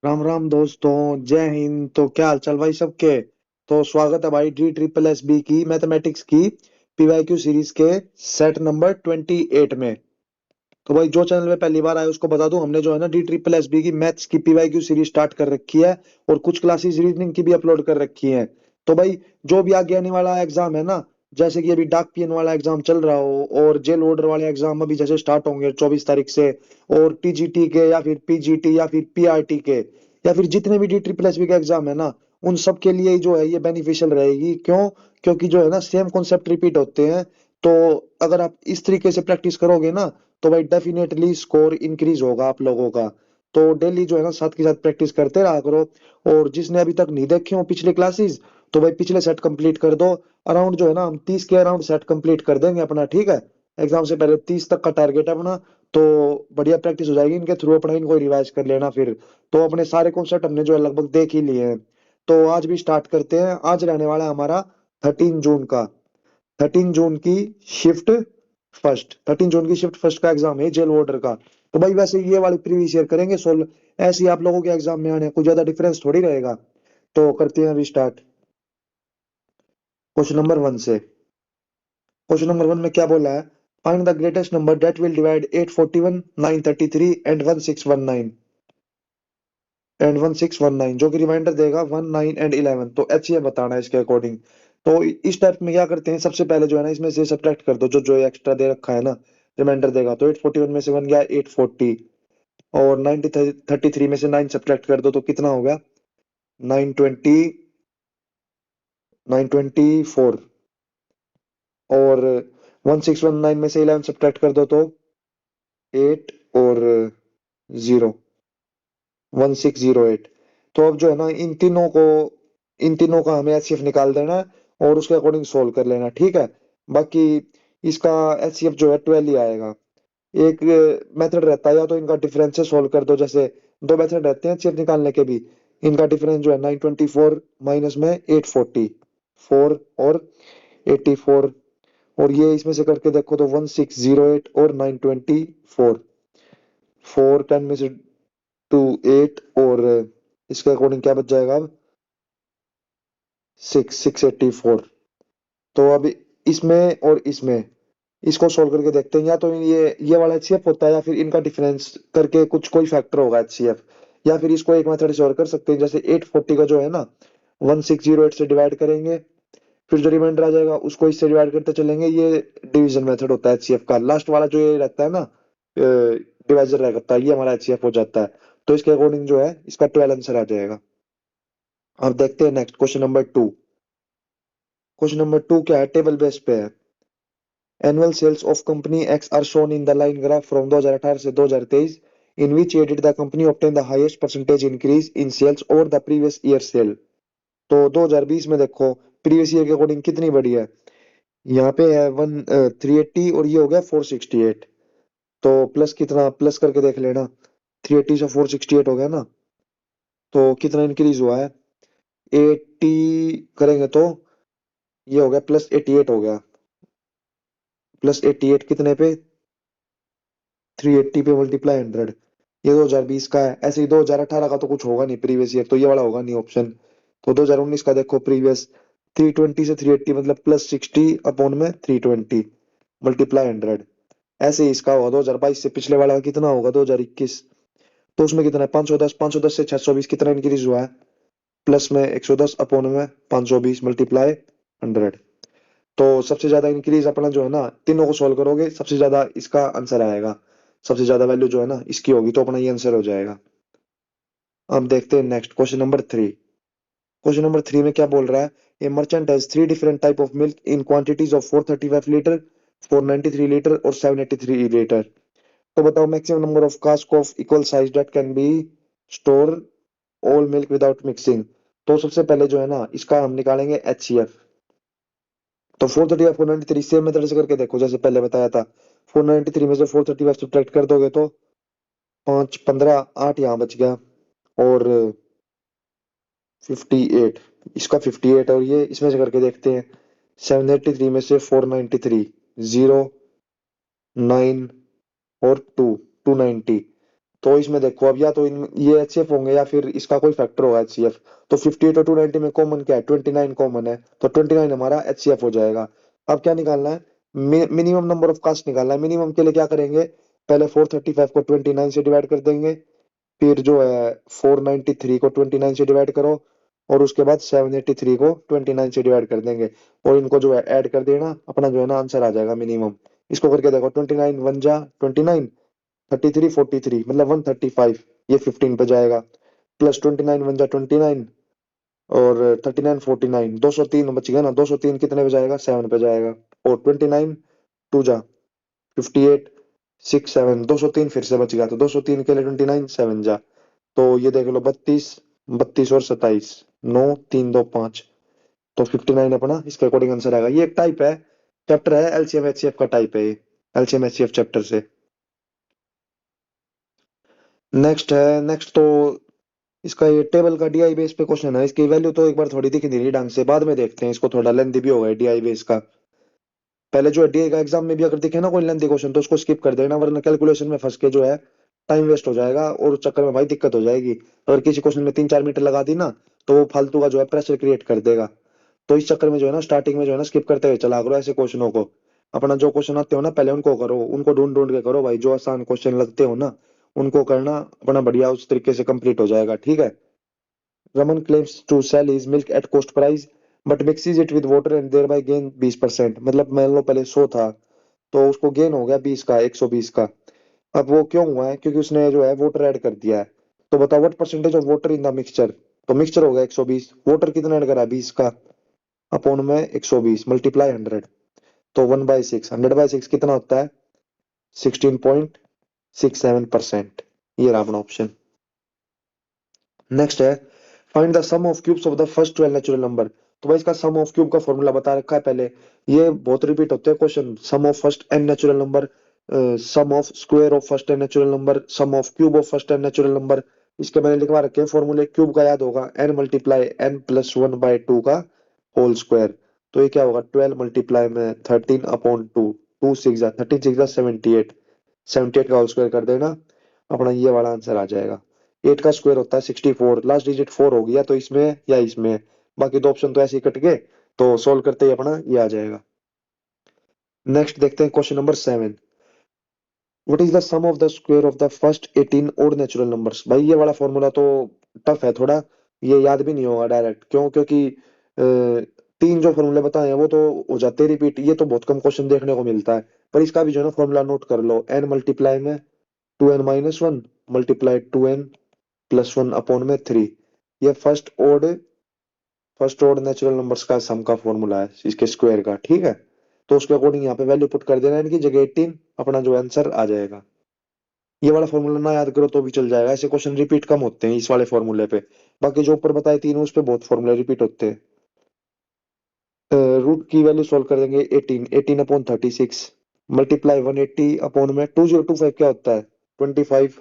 राम राम दोस्तों, जय हिंद। तो क्या हाल चाल भाई सबके। तो स्वागत है भाई डी ट्रिपल एस बी की मैथमेटिक्स की पीवाईक्यू सीरीज के सेट नंबर 28 में। तो भाई जो चैनल में पहली बार आए उसको बता दूं, हमने जो है ना डी ट्रिपल एस बी की मैथ्स की पीवाईक्यू सीरीज स्टार्ट कर रखी है और कुछ क्लासेस रीजनिंग की भी अपलोड कर रखी हैं। तो भाई जो भी आगे आने वाला एग्जाम है ना, जैसे कि अभी डाक पीएन वाला एग्जाम चल रहा हो और जेल ऑर्डर वाले एग्जाम अभी जैसे स्टार्ट होंगे 24 तारीख से, और टीजीटी के या फिर पीजीटी या फिर पीआरटी के या फिर जितने भी डी ट्रिपल एस बी के एग्जाम है ना, उन सब के लिए जो है ये बेनिफिशियल रहेगी। क्यों? क्योंकि जो है ना सेम कॉन्सेप्ट रिपीट होते हैं। तो अगर आप इस तरीके से प्रैक्टिस करोगे ना, तो भाई डेफिनेटली स्कोर इंक्रीज होगा आप लोगों का। तो डेली जो है ना साथ के साथ प्रैक्टिस करते रहा करो। और जिसने अभी तक नहीं देखे हो पिछले क्लासेस, तो भाई पिछले सेट कंप्लीट कर दो। अराउंड जो है ना हम 30 के अराउंड सेट कंप्लीट कर देंगे अपना, ठीक है। एग्जाम से पहले 30 तक का टारगेट है अपना। तो बढ़िया प्रैक्टिस हो जाएगी इनके थ्रू, अपना इनको रिवाइज कर लेना फिर। तो अपने सारे कॉन्सेप्ट हमने जो है लगभग देख ही लिए हैं। तो आज भी स्टार्ट करते हैं। आज रहने वाला है हमारा 13 जून का, 13 जून की शिफ्ट फर्स्ट, 13 जून की शिफ्ट फर्स्ट का एग्जाम है जेल वार्डर का। तो भाई वैसे ये वाली प्रीवियस ईयर करेंगे सोल्व। ऐसे ही आप लोगों के एग्जाम में आने कोई ज्यादा डिफरेंस थोड़ी रहेगा। तो करते हैं अभी स्टार्ट क्वेश्चन नंबर 1 से। क्वेश्चन नंबर 1 में क्या बोला है? Find the greatest number that will divide 841, 933 and 1619 and 1619, जो कि रिमाइंडर देगा 1, 9 एंड 11। तो एचसीएफ बताना है इसके अकॉर्डिंग। तो इस टाइप में क्या करते हैं, सबसे पहले जो है ना इसमें से सब्ट्रैक्ट कर दो जो जो एक्स्ट्रा दे रखा है ना, रिमाइंडर देगा। तो 841 में से बन गया 840, और 933 में से 9 सब्ट्रैक्ट कर दो तो कितना हो गया? 920, 924। और 1619 में से 11 सब्ट्रैक्ट कर दो तो 8 और 0, 1608। तो अब जो है ना इन तीनों का हमें एचसीएफ निकाल देना है और उसके अकॉर्डिंग सोल्व कर लेना, ठीक है। बाकी इसका एचसीएफ जो है 12 ही आएगा। एक मेथड रहता है, या तो इनका डिफरेंस से सोल्व कर दो। जैसे दो मेथड रहते हैं एचसीएफ निकालने के भी। इनका डिफरेंस जो है 924 माइनस में 840, 4 और 84। और ये इसमें से करके देखो तो 1608 और 924, 4 10 में से 2 8, और इसके अकॉर्डिंग क्या बच जाएगा अब? 6 684। तो अब इसमें और इसमें इसको सोल्व करके देखते हैं। या तो ये वाला एचसीएफ होता है, या फिर इनका डिफरेंस करके कुछ कोई फैक्टर होगा एचसीएफ। या फिर इसको एक मेथड से और कर सकते हैं, जैसे 840 का जो है ना 1608 से डिवाइड करेंगे, फिर जो रिमाइंडर आ जाएगा उसको इससे डिवाइड करते चलेंगे। ये डिवीजन मेथड होता है एचसीएफ का। लास्ट वाला जो ये रहता है ना डिवाइजर रहता है, ये हमारा एचसीएफ हो जाता है। तो इसके अकॉर्डिंग जो है इसका 12 आंसर आ जाएगा। अब देखते हैं next question number 2। Question number 2 क्या है, टेबल बेस पे है। Annual sales of company X are shown in the line graph from 2018 से 2023, in which year did the company obtain the highest percentage increase in sales over the previous year sale. तो 2020 में देखो previous year के according कितनी बढ़ी है। यहाँ पे है 380 और ये हो गया 468। तो प्लस कितना, प्लस करके देख लेना। 380 से 468 हो गया ना, तो कितना इंक्रीज हुआ है? 80 करेंगे तो ये हो गया +88 हो गया। +88 कितने पे? 380 पे मल्टीप्लाई 100। ये 2020 का है। ऐसे ही 2018 का तो कुछ होगा नहीं प्रीवियस ईयर, तो ये वाला होगा नहीं ऑप्शन। तो 2019 का देखो प्रीवियस, 320 से 380 मतलब +60 अपॉन में 320 मल्टीप्लाई 100। ऐसे ही इसका होगा 2022 से पिछले वाला का कितना होगा 2021। तो उसमें कितना है 510, 510 से 620 कितना इंक्रीज हुआ है? प्लस में 110 अपॉन में 520 मल्टीप्लाई 100। तो सबसे ज्यादा इंक्रीज अपना जो है ना, तीनों को सोल्व करोगे सबसे ज्यादा इसका आंसर आएगा। सबसे ज्यादा वैल्यू जो है ना इसकी होगी, तो अपना ये आंसर हो जाएगा। अब देखते हैं next question number 3। Question number 3 में क्या बोल रहा है? ए merchant has 3 different type of milk in quantities of 435 litre, 493 litre और 783 लीटर। तो बताओ maximum number of cask of equal size that can be store all milk without mixing. तो सबसे पहले जो है ना इसका हम निकालेंगे एचसीएफ। तो 430 493 सेम मेथड से करके देखो जैसे पहले बताया था। 493 में से 435 सब्ट्रैक्ट कर दोगे तो 5 15 8 यहाँ बच गया, और 58, इसका 58, और ये इसमें से करके देखते हैं। 783 में से 493, 0 9 और 2, 290। तो इसमें देखो अब या तो ये एचसीएफ होंगे या फिर इसका कोई फैक्टर होगा एचसीएफ। तो 58 और 290 में कॉमन क्या है, 29 कॉमन है, तो 29 हमारा एचसीएफ हो जाएगा। अब क्या निकालना है, मिनिमम नंबर ऑफ कास्ट निकालना है। मिनिमम के लिए क्या करेंगे, पहले 435 को 29 से डिवाइड कर देंगे, फिर जो है 493 को 29 से डिवाइड करो, और उसके बाद 783 को 29 से डिवाइड कर देंगे, और इनको जो है ऐड कर देना, अपना जो है ना आंसर आ जाएगा मिनिमम। इसको करके देखो, 29 वन जा 29, 33 43 मतलब 135, ये 15 पे जाएगा, प्लस 29 वन जा 29, और 39 49, 203 बच गया ना, 203 कितने पे जाएगा, 7 पे जाएगा, और 29 टू जा 58, 6 7, 203 फिर से बच गया, तो 203 के लिए 29 7 जा, तो ये देख लो 32, 32 और 27, 9 3 2 5, तो 59 अपना इसके अकॉर्डिंग आंसर आएगा। ये एक टाइप है, चैप्टर है एलसीएम एचसीएफ का टाइप है ये, एलसीएम एचसीएफ चैप्टर से। नेक्स्ट है, नेक्स्ट तो इसका ये टेबल का डीआई बेस पे क्वेश्चन है, इसकी वैल्यू तो एक बार थोड़ी दिख नहीं रही ढंग से, बाद में देखते हैं, इसको थोड़ा लेंथी भी होगा डीआई बेस का। पहले जो है डीआई का एग्जाम में भी अगर दिखे ना कोई लेंथी क्वेश्चन तो उसको स्किप कर देना, वरना कैलकुलेशन में फंस के जो है टाइम वेस्ट हो जाएगा, और उस चक्कर में भाई दिक्कत हो जाएगी। अगर किसी क्वेश्चन में 3 4 मीटर लगा दी ना, तो वो फालतू का जो है प्रेशर क्रिएट कर देगा। तो इस चक्कर में जो है ना स्टार्टिंग में जो है ना स्किप करते हुए चला करो ऐसे क्वेश्चनों को। अपना जो क्वेश्चन आते हो ना पहले उनको करो, उनको ढूंढ ढूंढ के करो भाई, जो आसान क्वेश्चन लगते हो ना उनको करना, अपना बढ़िया उस तरीके से कंप्लीट हो जाएगा, ठीक है। Raman claims to sell his milk at cost price but mixes it with water and thereby gain 20%। मतलब मान लो पहले 100 था, तो उसको गेन हो गया 20 का, 120 का। अब वो क्यों हुआ है, क्योंकि उसने जो है वाटर ऐड कर दिया है। तो बताओ what percentage of water in the mixture, तो मिक्सचर हो गया 120, वाटर कितना ऐड करा 20 का, अपॉन में 120 मल्टीप्लाई 100, तो 1/6, 100/6 कितना होता है, 16.67%। ये रहा अपना ऑप्शन। नेक्स्ट है, find the sum of cubes of the first 12 natural number. तो भाई इसका सम ऑफ क्यूब का फॉर्मूला बता रखा है पहले, ये बहुत रिपीट होते हैं question, sum of first n natural number, sum of square of first n natural number, sum of cube of first n natural number. इसके मैंने लिखवा रखे हैं फॉर्मूले, क्यूब का याद होगा एन मल्टीप्लाई एन प्लस 1/2 का होल स्क्वायर। तो ये क्या होगा, 12 मल्टीप्लाई में 13 अपॉन 2, 2 6 जा 13 6 जा 78, 78 का होल स्क्वायर कर देना, अपना ये वाला आंसर आ जाएगा। 8 का स्क्वायर होता है 64, लास्ट डिजिट 4 हो गया, तो इसमें या इसमें, बाकी दो ऑप्शन तो ऐसे ही कट गए, तो सोल्व करते ही अपना ये आ जाएगा। नेक्स्ट देखते हैं question number 7, what is the sum of the square of the first 18 odd natural numbers. भाई ये वाला फॉर्मूला तो टफ है थोड़ा, ये याद भी नहीं होगा डायरेक्ट, क्यों, क्योंकि तीन जो फॉर्मूले बताए हैं वो तो हो जाते हैं रिपीट, ये तो बहुत कम क्वेश्चन देखने को मिलता है। पर इसका भी जो है ना फॉर्मूला नोट कर लो, एन मल्टीप्लाई में 2n-1 multiply 2n plus 1 upon में 3, ये फर्स्ट ऑर्डर नेचुरल नंबर्स का सम का फॉर्मूला है इसके स्क्वायर का, ठीक है। तो उसके अकॉर्डिंग यहाँ पे वैल्यू पुट कर देना इनकी जगह 18, अपना जो आंसर आ जाएगा। ये वाला फॉर्मूला ना याद करो तो भी चल जाएगा, ऐसे क्वेश्चन रिपीट कम होते हैं इस वाले फॉर्मूले पे, बाकी जो ऊपर बताए तीन उस पे बहुत फॉर्मूले रिपीट होते हैं। रूट की वैल्यू सॉल्व कर देंगे, 18 18 अपॉन 36 मल्टीप्लाई 180 अपॉन में 2025 क्या होता है 25,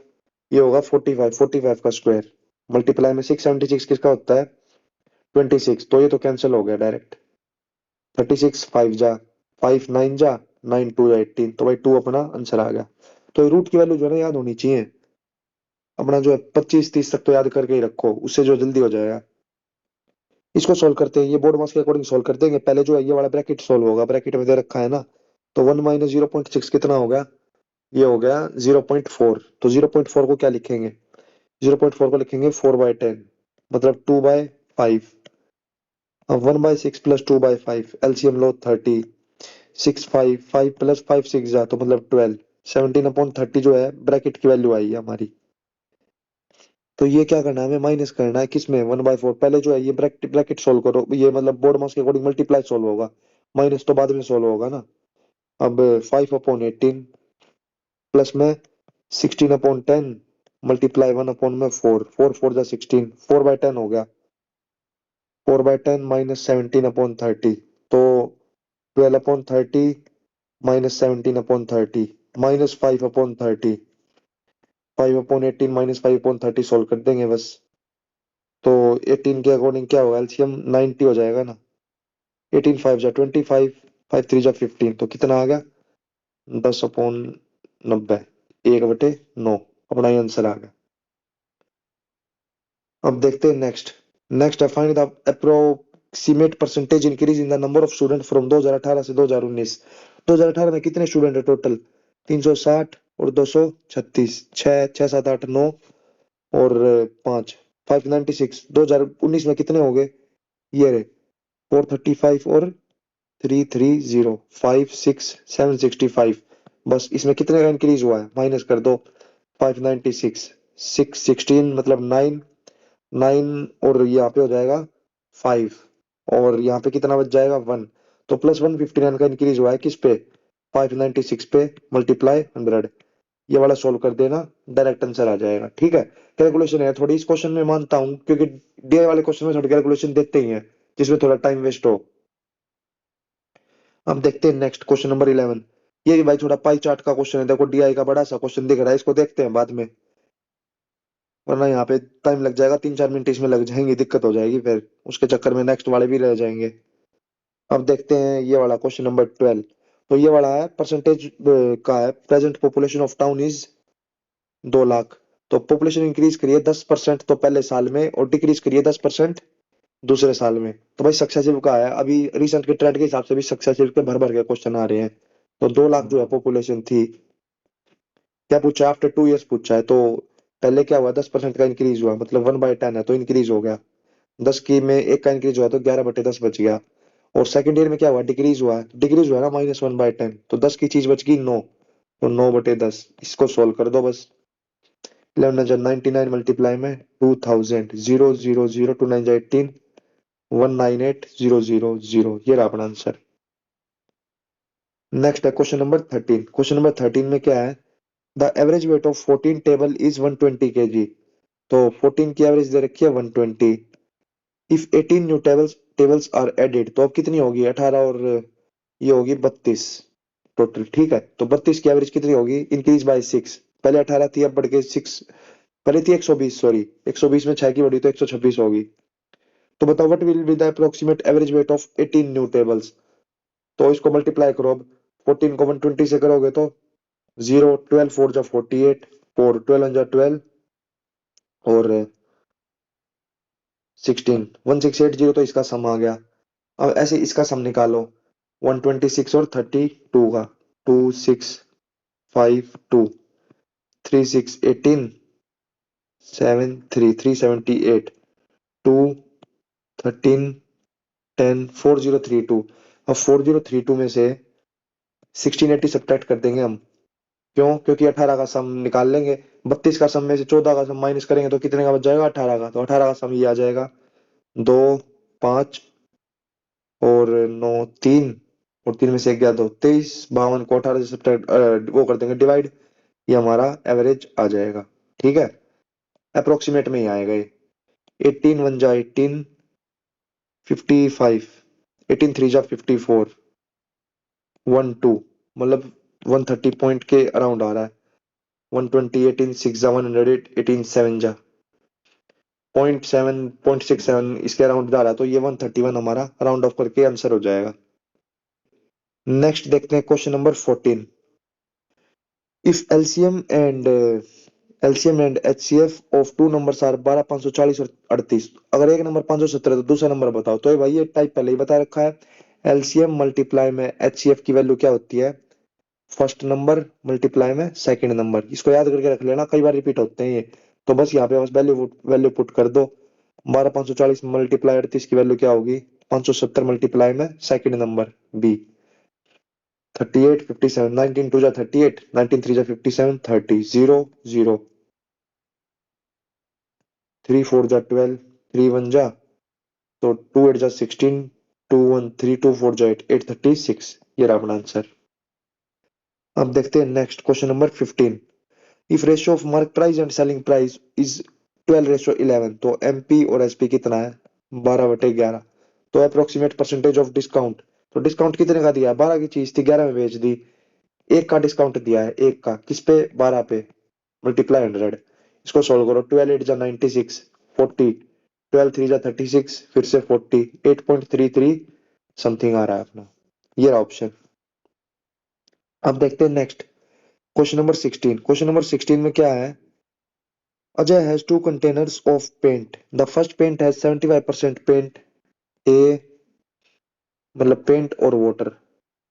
ये होगा 45, 45 का स्क्वायर, मल्टीप्लाई में 676 किसका होता है 26, तो ये तो कैंसिल हो गया डायरेक्ट, 36 5 जा 5 9 जा 9 2 या 18, तो भाई 2 अपना आंसर आ गया। तो रूट की वैल्यू जो है ना याद होनी चाहिए, अपना जो है 25 30 तक तो याद करके ही रखो, उससे जो जल्दी हो जाएगा। इसको सोल्व करते हैं, ये बोर्ड मास के अकॉर्डिंग सोल्व कर देंगे। पहले जो है ये वाला ब्रैकेट सोल्व होगा, ब्रैकेट में दे रखा है ना, तो 1 माइनस 0.6 कितना हो गया, ये हो गया 0.4, तो 0.4 को क्या लिखेंगे, 0.4 को लिखेंगे 4/10, मतलब 2/5। अब 1/6 प्लस 2/5 एलसीएम लो 30, 6 5 5 प्लस 5 6 जा, तो मतलब 12, 17/30 जो है ब्रैकेट की वैल्यू आई है हमारी। तो ये क्या करना है, हमें माइनस करना है किसमें 1/4, पहले जो है ये ब्रैकेट ब्रैकेट सोल्व करो, ये मतलब बोर्ड मास के अकॉर्डिंग मल्टीप्लाई सोल्व होगा, माइनस तो बाद में सोल्व होगा ना। अब 5/18 प्लस में 16/10 मल्टीप्लाई 1/4, 4 4 जा 16, 4/10 हो गया, 4/10 माइनस 17/30, तो 12/30 माइनस 17/30 माइनस 5/30, 5/18 माइनस 5/30 सोल्व कर देंगे बस। तो 18 के अकॉर्डिंग क्या होगा, एलसीएम 90 हो जाएगा ना, 18 5 जा 25, 5 3 जा 15, तो कितना आ गया 10/90, 1/9। अपना ये आंसर आ गया। अब देखते हैं नेक्स्ट। नेक्स्ट है find the approximate percentage increase in the number of student from 2018 से 2019। 2018 में कितने स्टूडेंट है टोटल? 360 और 236, 6 6 7 8 9 और 5 596। 2019 में कितने हो गए? ये रहे 435 और 330 5 6 765। बस इसमें कितने का इंक्रीज हुआ है माइनस कर दो। 596, 616 मतलब 9, 9 और यहाँ पे हो जाएगा 5 और यहाँ पे कितना बच जाएगा 1। तो प्लस 159 का इंक्रीज हुआ है किस पे? 596 पे मल्टीप्लाई 100। ये वाला सोल्व कर देना, डायरेक्ट आंसर आ जाएगा। ठीक है, कैलकुलेशन है थोड़ी इस क्वेश्चन में मानता हूँ, क्योंकि डीआई वाले क्वेश्चन में थोड़ी कैलकुलेशन देते ही हैं जिसमें थोड़ा टाइम वेस्ट हो। अब देखते हैं नेक्स्ट क्वेश्चन नंबर 11। ये भी भाई थोड़ा पाई चार्ट का क्वेश्चन है, देखो डीआई का बड़ा सा क्वेश्चन दिख रहा है, इसको देखते हैं बाद में, वरना यहाँ पे टाइम लग जाएगा, 3 4 मिनट इसमें लग जाएंगे, दिक्कत हो जाएगी फिर उसके चक्कर में नेक्स्ट वाले भी रह जाएंगे। अब देखते हैं ये वाला क्वेश्चन नंबर 12। तो ये वाला है परसेंटेज का है, present population of town is 2 lakh. तो पॉपुलेशन इंक्रीज करिए 10% तो पहले साल में, और डिक्रीज करिए 10% दूसरे साल में। तो भाई सक्सेसिव का है, अभी रिसेंट के ट्रेंड के हिसाब से भी सक्सेसिव के भर भर के क्वेश्चन आ रहे हैं। तो 2 लाख जो है पॉपुलेशन थी, क्या पूछा है? आफ्टर 2 इयर्स पूछा है। तो पहले क्या हुआ? 10% का इंक्रीज हुआ, मतलब 1/10 है तो इंक्रीज हो गया। 10 की में एक का इंक्रीज हुआ तो 11/10 बच गया। और सेकंड ईयर में क्या हुआ? डिक्रीज हुआ, डिक्रीज हुआ ना -1/10, तो 10 की चीज बच गई 9, तो 9/10। इसको सोल्व कर दो बस। 11 मल्टीप्लाई में 2000, 0 0 0 2 9 18, 198 0 0 0। ये रहा अपना आंसर। नेक्स्ट है क्वेश्चन नंबर 13। क्वेश्चन नंबर 13 में क्या है? The average weight of 14 table is 120 kg। तो 14 की एवरेज दे रखी है 120। If 18 new tables are added, तो अब कितनी होगी? 18 और ये होगी 32 टोटल। ठीक है, तो 32 की एवरेज कितनी होगी? Increase by 6। पहले 18 थी, अब बढ़ के 6, पहले थी 120, सॉरी 120 में 6 की बढ़ी तो 126 होगी। तो बताओ what will be the approximate average weight of 18 new tables. तो इसको मल्टीप्लाई करो अब। 14 को 120 से करोगे तो 0, 12 4 जा 48, और 12 जा 12 और 16, 1680। तो इसका सम आ गया। अब ऐसे इसका सम निकालो, 126 और 32 का, 2652, 3618, 378, 2 13 10 4032। अब 4032 में से 1680 सब्ट्रैक्ट कर देंगे हम। क्यों? क्योंकि 18 का सम निकाल लेंगे। 32 का सम में से 14 का सम माइनस करेंगे तो कितने का बच जाएगा? 18 का। तो 18 का सम ये आ जाएगा 2 5 और 9 3, और 3 में से 1 गया तो 23, 52 को 18 से सब्ट्रैक्ट वो कर देंगे डिवाइड, ये हमारा एवरेज आ जाएगा। ठीक है, अप्रोक्सीमेट में ही आएगा ये। 18 1 जा 18, 55, 18 3 जा 54, 12 मतलब 130 पॉइंट के अराउंड आ रहा है। 120, 18 6 जा 100, 18 7 जा 0.67 इसके अराउंड जा रहा है, तो ये 131 हमारा राउंड ऑफ करके आंसर हो जाएगा। नेक्स्ट देखते हैं question number 14। If LCM and HCF of two numbers are 12 540 और 38। अगर एक नंबर 570 तो दूसरा नंबर बताओ। तो ये भाई ये टाइप पहले ही बता रखा है। एलसीएम मल्टीप्लाई में एचसीएफ की वैल्यू क्या होती है? फर्स्ट नंबर मल्टीप्लाई में सेकंड नंबर। इसको याद करके रख लेना, कई बार रिपीट होते हैं ये। तो बस यहाँ पे बस वैल्यू वैल्यू पुट कर दो। 12 540 मल्टीप्लाई 38 की वैल्यू क्या होगी? 570 मल्टीप्लाई में सेकंड नंबर बी, 38 57, 19 2 जा 38, 19 3 जा 57, 30 0 0, 3 4 जा 12, 3 1 जा, तो 2 8 जा 16, 2 1 3 2 4 जा 8, 8 36। ये रहा अपना आंसर। अब देखते हैं next question number 15। If ratio of mark price and selling price is 12:11, तो एमपी और एसपी कितना है? 12/11। तो अप्रोक्सीमेट परसेंटेज ऑफ डिस्काउंट। तो डिस्काउंट कितने का दिया है? 12 की चीज थी 11 में बेच दी, एक का डिस्काउंट दिया है, एक का किस पे? 12 पे, मल्टीप्लाई 100। इसको सोल्व करो। 12 8 जा 96, 40, 12 3 जा 36, फिर से 40, 8.33 समथिंग आ रहा है अपना। ये रहा ऑप्शन। अब देखते हैं next question number 16। Question number 16 में क्या है? Ajay has two containers of paint. The first paint has 75% paint A, मतलब पेंट और वाटर।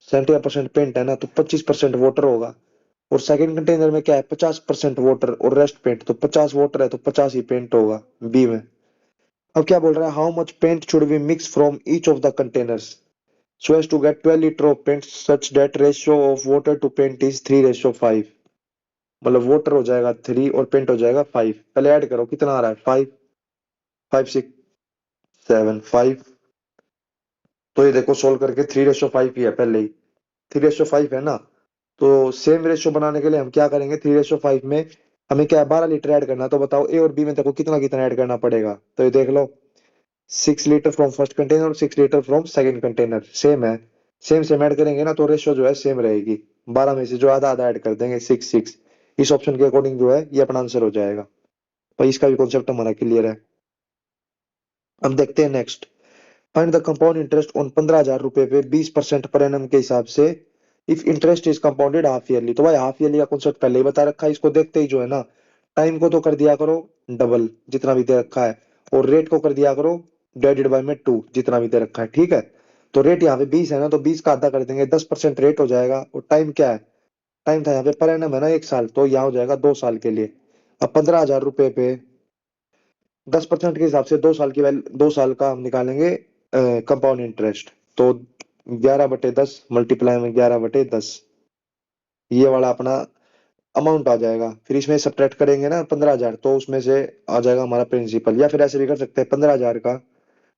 75% पेंट है ना, तो 25% वाटर होगा। और सेकंड कंटेनर में क्या है, 50% वाटर और रेस्ट पेंट, तो 50 वाटर है तो 50 ही पेंट होगा बी में। अब क्या बोल रहा है, how much paint should be mix from each of the containers so as to get 12 litre of paint such that ratio of water to paint is 3:5। मतलब वाटर हो जाएगा 3 और पेंट हो जाएगा 5। पहले ऐड करो कितना आ रहा है, 5, 5 6 7 5। तो ये देखो सोल्व करके 3:5 ही है पहले ही। 3:5 है ना, तो सेम रेशियो बनाने के लिए हम क्या करेंगे, 3:5 में हमें क्या है 12 लीटर ऐड करना है। तो बताओ ए और बी में देखो कितना कितना ऐड करना पड़ेगा, तो ये देख लो 6 लीटर फ्रॉम फर्स्ट कंटेनर और 6 litre from second container, same है। सेम सेम ऐड करेंगे ना तो रेशियो जो है सेम रहेगी। 12 में से जो आधा आधा ऐड कर देंगे, 6 6। इस ऑप्शन के अकॉर्डिंग जो है ये अपना आंसर हो जाएगा। भाई इसका भी कॉन्सेप्ट हमारा क्लियर है। अब देखते हैं next. Find the compound interest on 15,000 रुपए पे 20% पर एनम के हिसाब से if interest is compounded half yearly. तो भाई हाफ ईयरली का कॉन्सेप्ट पहले ही बता रखा है, इसको देखते ही जो है ना टाइम को तो कर दिया करो डबल जितना भी दे रखा है, और रेट को कर दिया करो डिवाइडेड बाय में 2 जितना भी दे रखा है, ठीक है। तो रेट यहाँ पे 20 है ना, तो 20 का आधा कर देंगे, 10% रेट हो जाएगा। और टाइम क्या है, टाइम था यहाँ पे पर एनम है ना 1 साल, तो यहाँ हो जाएगा 2 साल के लिए। अब 15,000 रुपए पे 10% के हिसाब से 2 साल की वैल्यू, 2 साल का हम निकालेंगे कंपाउंड इंटरेस्ट। तो 11/10 मल्टीप्लाई में 11/10, ये वाला अपना अमाउंट आ जाएगा। फिर इसमें सब्ट्रैक्ट करेंगे ना 15,000, तो उसमें से आ जाएगा हमारा प्रिंसिपल। या फिर ऐसे भी कर सकते हैं 15,000 का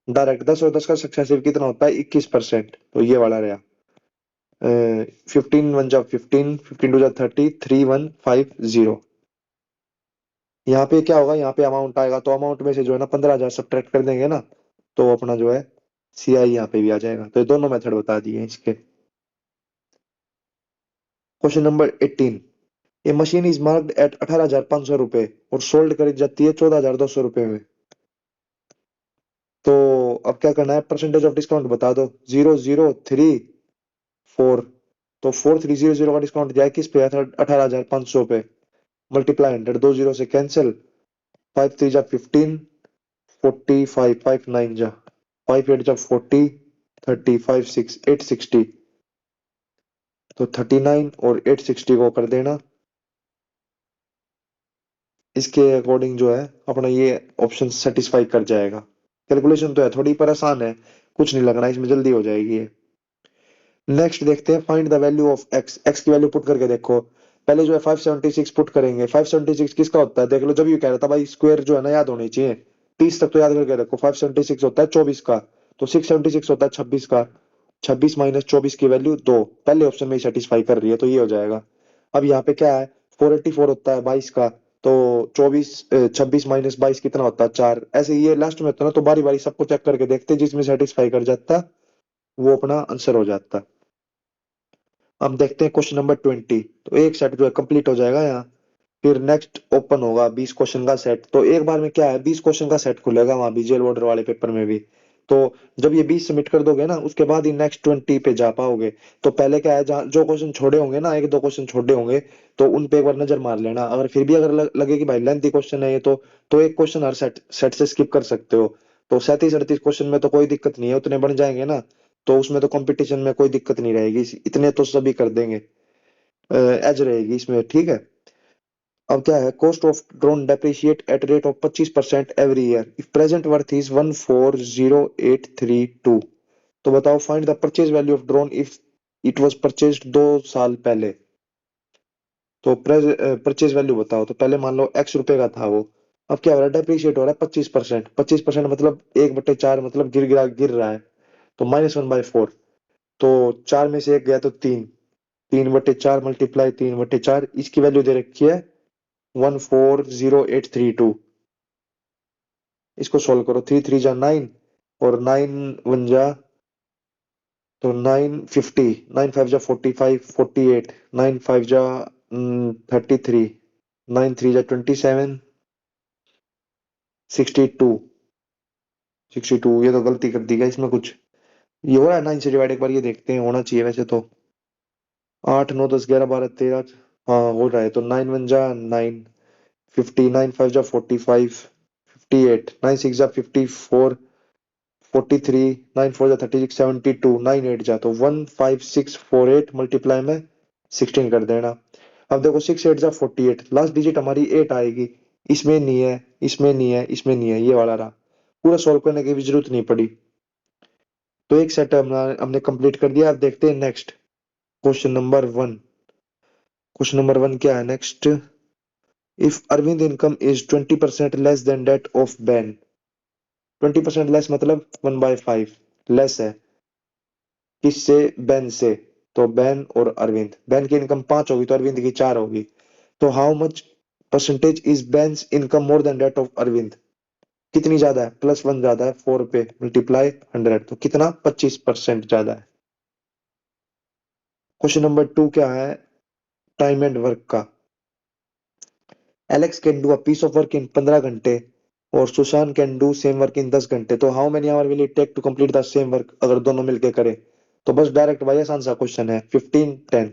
डायरेक्ट 10 और 10 का सक्सेसिव कितना होता है 21%, तो ये वाला रहा। 15 1 जा 15, 15 2 जा 30, 3150। यहाँ पे क्या होगा, यहाँ पे अमाउंट आएगा, तो अमाउंट में से जो है ना 15,000 सब्ट्रैक्ट कर देंगे ना, तो अपना जो है सी आई यहाँ पे भी आ जाएगा। तो ये दोनों मेथड बता दिए इसके। Question number 18। ये मशीन इज मार्क्ड एट 18,500 रुपए और सोल्ड करी जाती है 14,200 रुपए में। तो अब क्या करना है, परसेंटेज ऑफ डिस्काउंट बता दो। 0 0 3 4। तो 4 3 0 0 का डिस्काउंट जाए किस पे, 18,500 पे। मल्टीप्लाई 100, 2 0 से कैंसिल। 5 3 जा 15, 45, 5 9 जा 5 8 जा 40, 30, 5 6 860। तो 39 और 860 को कर देना। इसके अकॉर्डिंग जो है अपना ये ऑप्शन सेटिस्फाई कर जाएगा। कैलकुलेशन तो है थोड़ी पर आसान है, कुछ नहीं लगना इसमें, जल्दी हो जाएगी ये। नेक्स्ट देखते हैं, find the value of x. X की वैल्यू पुट करके देखो। पहले जो है 576 पुट करेंगे। 576 किसका होता है देख लो, जब ये कह रहा था भाई स्क्वायर जो है ना याद होनी चाहिए, 30 तक तो याद करके रखो। 576 होता है 24 का, तो 676 होता है 26 का। 26 माइनस 24 की वैल्यू 2, पहले ऑप्शन में सेटिस्फाई कर रही है, तो ये हो जाएगा। अब यहाँ पे क्या है, 484 होता है 22 का, तो 26 माइनस 22 कितना होता है 4। ऐसे ये लास्ट में होता है ना, तो बारी बारी सबको चेक करके देखते हैं, जिसमें सेटिस्फाई कर जाता वो अपना आंसर हो जाता। अब देखते हैं क्वेश्चन नंबर 20। तो एक सेट जो है कंप्लीट हो जाएगा यहाँ। फिर नेक्स्ट ओपन होगा 20 क्वेश्चन का सेट। तो एक बार में क्या है 20 क्वेश्चन का सेट खुलेगा वहां भी, जेल बॉर्डर वाले पेपर में भी। तो जब ये 20 सबमिट कर दोगे ना, उसके बाद ही नेक्स्ट 20 पे जा पाओगे। तो पहले क्या है, जहाँ जो क्वेश्चन छोड़े होंगे ना, 1 2 क्वेश्चन छोड़े होंगे, तो उन पे एक बार नजर मार लेना। अगर फिर भी अगर लगे कि भाई लेंथी क्वेश्चन है ये, तो एक क्वेश्चन हर सेट सेट से स्किप कर सकते हो। तो 37 38 क्वेश्चन में तो कोई दिक्कत नहीं है, उतने बन जाएंगे ना, तो उसमें तो कंपटीशन में कोई दिक्कत नहीं रहेगी, इतने तो सभी कर देंगे। एज रहेगी इसमें, ठीक है। अब क्या है, cost of drone depreciate at rate of 25% every year if present worth is 140832। तो बताओ find the purchase value of drone if it was purchased 2 साल पहले। तो परचेज वैल्यू बताओ। तो पहले मान लो x रुपए का था वो, अब क्या हो रहा है, डेप्रिशिएट हो रहा है 25%। 25% मतलब 1/4, मतलब गिर रहा है। तो -1/4। तो 4 में से 1 गया तो 3, 3/4 मल्टीप्लाई 3/4, इसकी वैल्यू दे रखी है 140832। इसको सोल्व करो। 3 3 जा 9 और 9 1 जा, तो 950, 9 5 जा 45, 48, 9 5 जा 33, 9 3 जा 27, 62। 62, ये तो गलती कर दी गई इसमें कुछ। ये हो रहा है 9 से डिवाइड, एक बार ये देखते हैं, होना चाहिए वैसे तो। 8 9 10 11 12 13, हाँ हो रहा है। तो 9 1 जा 9, 50, 9 5 जा 45, 58, 9 6 जा 54, 43, 9 4 जा 36, 72, 9 8 जा तो 15648 मल्टीप्लाई में 16 कर देना। अब देखो 6 8 जा 48, लास्ट डिजिट हमारी 8 आएगी। इसमें नहीं है, इसमें नहीं है, इसमें नहीं है, ये वाला रहा। पूरा सॉल्व करने की भी जरूरत नहीं पड़ी। तो एक सेट हमने कंप्लीट कर दिया। अब देखते हैं next question number 1। Question number 1 क्या है next? If Arvind income is 20% less than that of Ben. 20% less मतलब 1/5 लेस है किससे? बैन से। तो बैन और अरविंद, बैन की इनकम 5 होगी तो अरविंद की 4 होगी। तो how much percentage is Ben's income more than that of Arvind? कितनी ज्यादा है? +1 ज्यादा है, 4 पे मल्टीप्लाई 100, तो कितना? 25% ज्यादा है। क्वेश्चन नंबर 2 क्या है? टाइम एंड वर्क का। Alex can do a piece of work in 15 घंटे और Sushant can do same work in 10 घंटे। तो how many hour will it take to complete the same work अगर दोनों मिलके करें? तो बस डायरेक्ट वाई आसान सा क्वेश्चन है। 15 10